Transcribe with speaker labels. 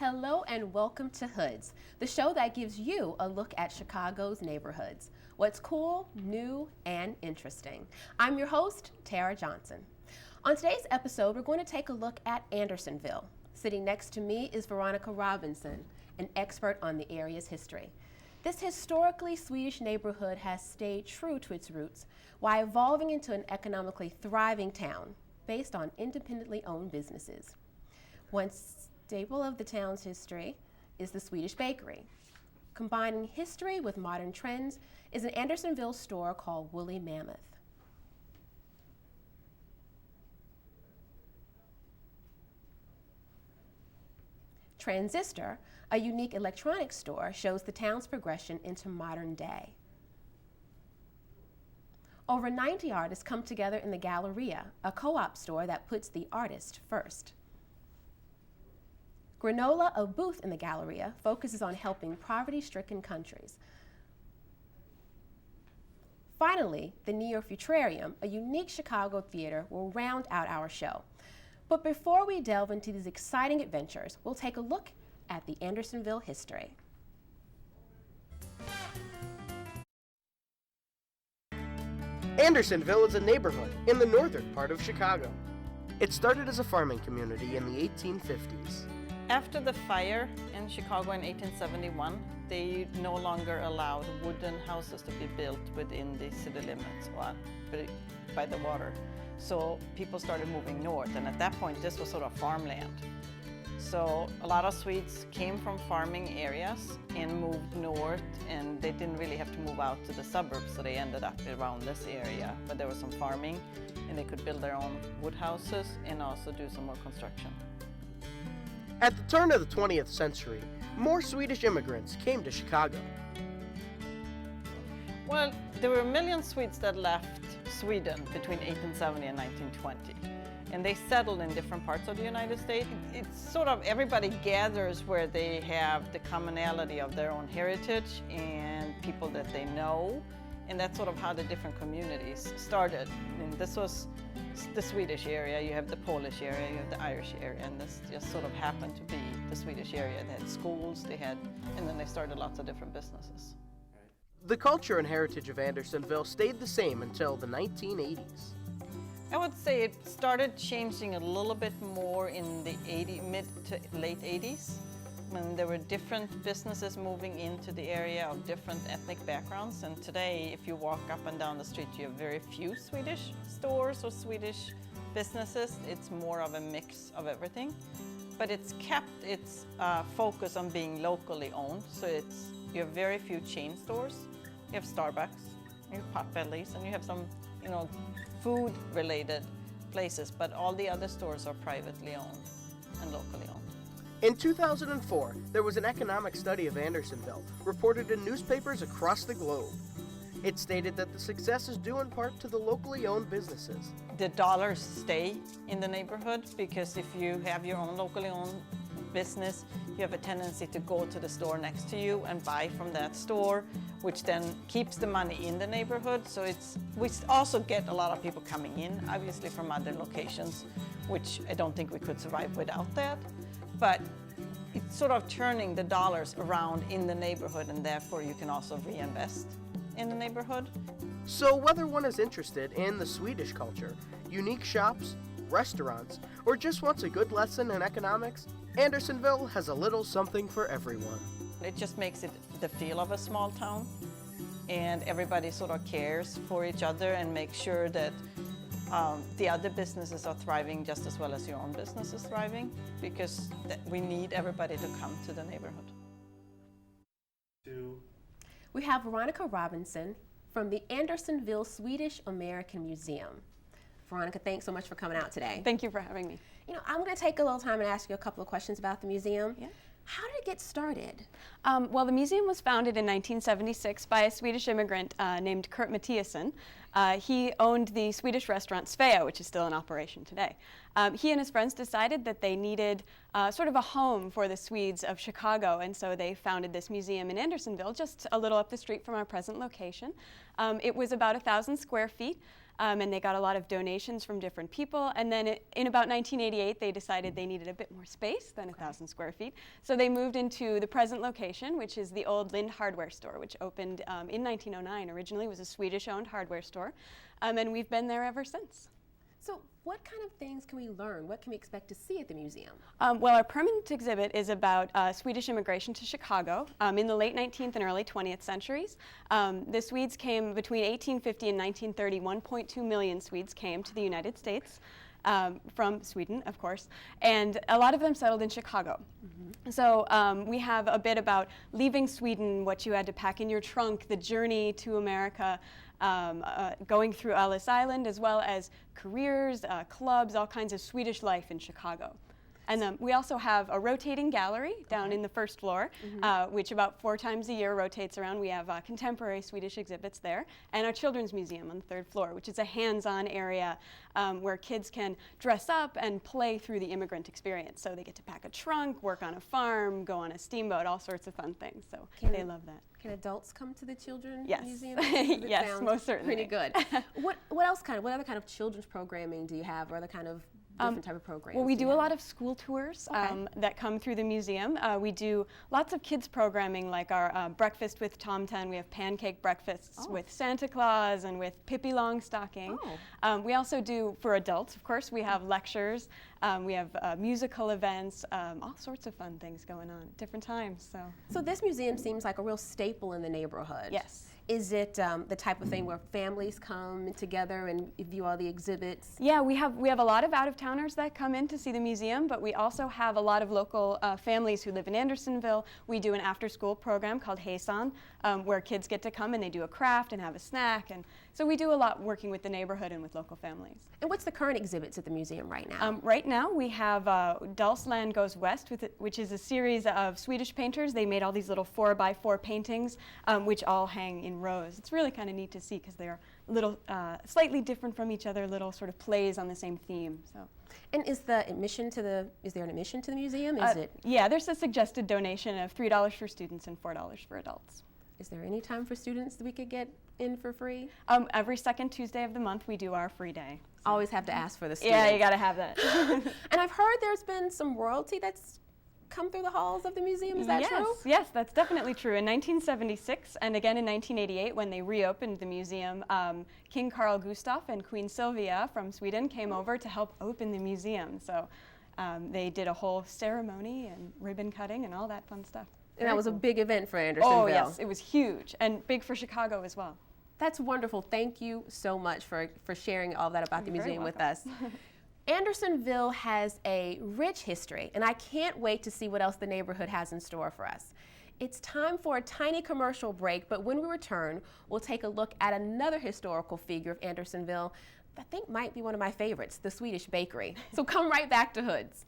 Speaker 1: Hello and welcome to Hoods, the show that gives you a look at Chicago's neighborhoods. What's cool, new, and interesting. I'm your host, Tara Johnson. On today's episode, we're going to take a look at Andersonville. Sitting next to me is Veronica Robinson, an expert on the area's history. This historically Swedish neighborhood has stayed true to its roots while evolving into an economically thriving town based on independently owned businesses. One staple of the town's history is the Swedish bakery. Combining history with modern trends is an Andersonville store called Woolly Mammoth. Transistor, a unique electronics store, shows the town's progression into modern day. Over 90 artists come together in the Galleria, a co-op store that puts the artist first. Granola, a booth in the Galleria, focuses on helping poverty-stricken countries. Finally, the Neo-Futurarium, a unique Chicago theater, will round out our show. But before we delve into these exciting adventures, we'll take a look at the Andersonville history.
Speaker 2: Andersonville is a neighborhood in the northern part of Chicago. It started as a farming community in the 1850s.
Speaker 3: After the fire in Chicago in 1871, they no longer allowed wooden houses to be built within the city limits or by the water. So people started moving north, and at that point this was sort of farmland. So a lot of Swedes came from farming areas and moved north, and they didn't really have to move out to the suburbs, so they ended up around this area where there was some farming and they could build their own wood houses and also do some more construction.
Speaker 2: At the turn of the 20th century, more Swedish immigrants came to Chicago.
Speaker 3: Well, there were a million Swedes that left Sweden between 1870 and 1920. And they settled in different parts of the United States. It's sort of everybody gathers where they have the commonality of their own heritage and people that they know. And that's sort of how the different communities started. And this was the Swedish area, you have the Polish area, you have the Irish area, and this just sort of happened to be the Swedish area. They had schools, and then they started lots of different businesses.
Speaker 2: The culture and heritage of Andersonville stayed the same until the 1980s.
Speaker 3: I would say it started changing a little bit more in the mid to late 80s, when there were different businesses moving into the area of different ethnic backgrounds. And today, if you walk up and down the street, you have very few Swedish stores or Swedish businesses. It's more of a mix of everything. But it's kept its focus on being locally owned. So you have very few chain stores. You have Starbucks, you have Potbellies, and you have some, food-related places. But all the other stores are privately owned and locally owned.
Speaker 2: In 2004, there was an economic study of Andersonville reported in newspapers across the globe. It stated that the success is due in part to the locally owned businesses.
Speaker 3: The dollars stay in the neighborhood because if you have your own locally owned business, you have a tendency to go to the store next to you and buy from that store, which then keeps the money in the neighborhood. So we also get a lot of people coming in, obviously from other locations, which I don't think we could survive without that. But it's sort of turning the dollars around in the neighborhood, and therefore you can also reinvest in the neighborhood.
Speaker 2: So whether one is interested in the Swedish culture, unique shops, restaurants, or just wants a good lesson in economics, Andersonville has a little something for everyone.
Speaker 3: It just makes it the feel of a small town, and everybody sort of cares for each other and makes sure that the other businesses are thriving just as well as your own business is thriving, because we need everybody to come to the neighborhood.
Speaker 1: We have Veronica Robinson from the Andersonville Swedish American Museum. Veronica, thanks so much for coming out today.
Speaker 4: Thank you for having me.
Speaker 1: I'm going to take a little time and ask you a couple of questions about the museum.
Speaker 4: Yeah.
Speaker 1: How did it get started?
Speaker 4: Well, the museum was founded in 1976 by a Swedish immigrant named Kurt Mattiasson. He owned the Swedish restaurant Svea, which is still in operation today. He and his friends decided that they needed sort of a home for the Swedes of Chicago, and so they founded this museum in Andersonville, just a little up the street from our present location. It was about 1,000 square feet. and they got a lot of donations from different people. And then in about 1988, they decided they needed a bit more space than 1,000 square feet. So they moved into the present location, which is the old Lind hardware store, which opened in 1909. Originally was a Swedish-owned hardware store, and we've been there ever since.
Speaker 1: So what kind of things can we learn? What can we expect to see at the museum?
Speaker 4: Well, our permanent exhibit is about Swedish immigration to Chicago in the late 19th and early 20th centuries. The Swedes came between 1850 and 1930. 1.2 million Swedes came to the United States. From Sweden, of course, and a lot of them settled in Chicago. Mm-hmm. So we have a bit about leaving Sweden, what you had to pack in your trunk, the journey to America, going through Ellis Island, as well as careers, clubs, all kinds of Swedish life in Chicago. And we also have a rotating gallery down in the first floor, which about 4 times a year rotates around. We have contemporary Swedish exhibits there, and our children's museum on the 3rd floor, which is a hands-on area where kids can dress up and play through the immigrant experience. So they get to pack a trunk, work on a farm, go on a steamboat, all sorts of fun things. So they love that.
Speaker 1: Can adults come to the children's
Speaker 4: yes.
Speaker 1: museum?
Speaker 4: Yes, most certainly.
Speaker 1: Pretty good. What other kind of children's programming do you have, or other kind of different type of programs?
Speaker 4: Well, we do a lot of school tours that come through the museum. We do lots of kids programming, like our breakfast with Tom 10. We have pancake breakfasts with Santa Claus and with Pippi Longstocking. We also do, for adults, of course, we have lectures. We have musical events, all sorts of fun things going on at different times.
Speaker 1: So this museum seems like a real staple in the neighborhood.
Speaker 4: Yes.
Speaker 1: Is it the type of thing where families come together and view all the exhibits?
Speaker 4: Yeah, we have a lot of out-of-towners that come in to see the museum, but we also have a lot of local families who live in Andersonville. We do an after-school program called Hayson, where kids get to come and they do a craft and have a snack, and so we do a lot working with the neighborhood and with local families.
Speaker 1: And what's the current exhibits at the museum right now?
Speaker 4: Right now we have Dalsland Goes West, which is a series of Swedish painters. They made all these little 4x4 paintings, which all hang in rows. It's really kind of neat to see because they're little, slightly different from each other, little sort of plays on the same theme. So.
Speaker 1: And is there an admission to the museum?
Speaker 4: Yeah, there's a suggested donation of $3 for students and $4 for adults.
Speaker 1: Is there any time for students that we could get in for free?
Speaker 4: Every second Tuesday of the month we do our free day. So.
Speaker 1: Always have to ask for the students.
Speaker 4: Yeah, you gotta have that.
Speaker 1: And I've heard there's been some royalty that's come through the halls of the museum. Is that true?
Speaker 4: Yes, that's definitely true. In 1976 and again in 1988 when they reopened the museum, King Carl Gustaf and Queen Sylvia from Sweden came over to help open the museum. So they did a whole ceremony and ribbon cutting and all that fun stuff.
Speaker 1: And that was a big event for Andersonville.
Speaker 4: Oh yes, it was huge and big for Chicago as well.
Speaker 1: That's wonderful. Thank you so much for sharing all that about the museum with us. Andersonville has a rich history, and I can't wait to see what else the neighborhood has in store for us. It's time for a tiny commercial break, but when we return, we'll take a look at another historical figure of Andersonville that I think might be one of my favorites, the Swedish bakery. So come right back to Hoods.